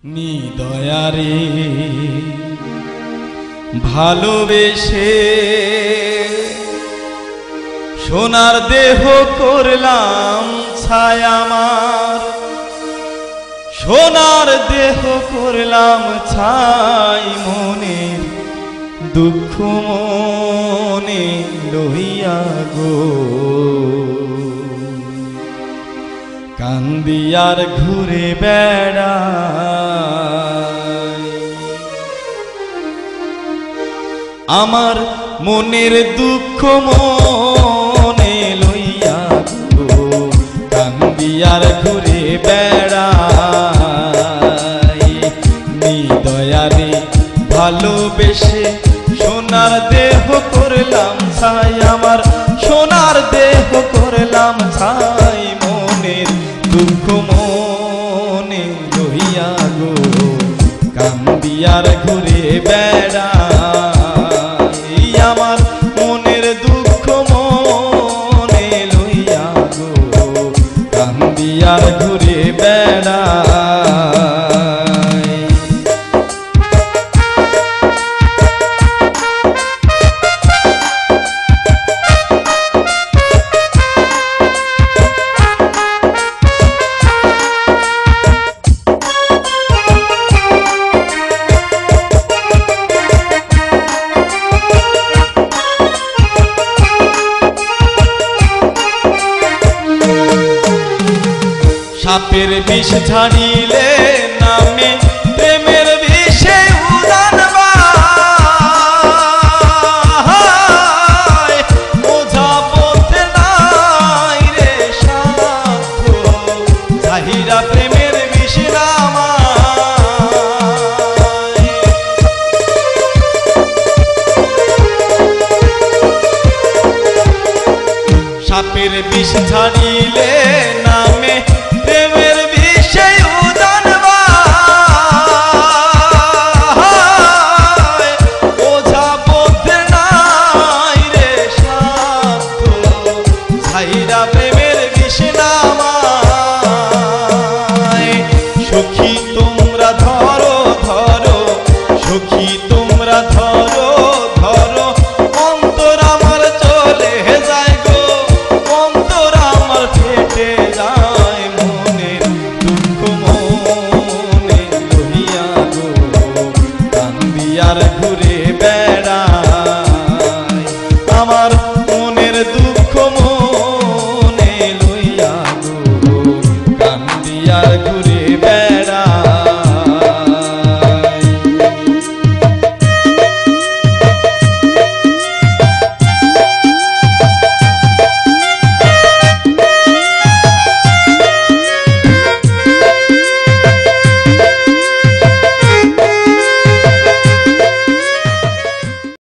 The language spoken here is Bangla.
নিদয়ারে ভালোবেসে সোনার দেহ করলাম ছাই আমার, সোনার দেহ করলাম ছাই মনের দুঃখ মনে লইয়া গো, কান্দিয়ার ঘুরে বেড়াই আমার মনের দুঃখ মনে লইয়া গো, কান্দিয়ার ঘুরে বেড়াই। নিদয়ারে ভালোবেসে সোনার দেহ করলাম ছাই আমার, সোনার দেহ করলাম ছাই মনের দুঃখ মনে লইয়া গো, কান্দিয়ার ঘুরে বেড়াই আমার মনের দুঃখ মনে লইয়া গো, কান্দিয়ার ঘুরে বেড়াই। সাপের বিষ ঝাড়িলে নামে প্রেমের বিষে উদান বাই, ওঝা পথে নাই রে সাধ্য, চাহিদা প্রেমের বিষ নামায়। সাপের বিষ ঝাড়িলে নামে প্রেমের বিষে উদান বাই, ওঝা পথে নাই রে সাধ্য, ছাইরা প্রেমের বিষ নামায়। সখী তো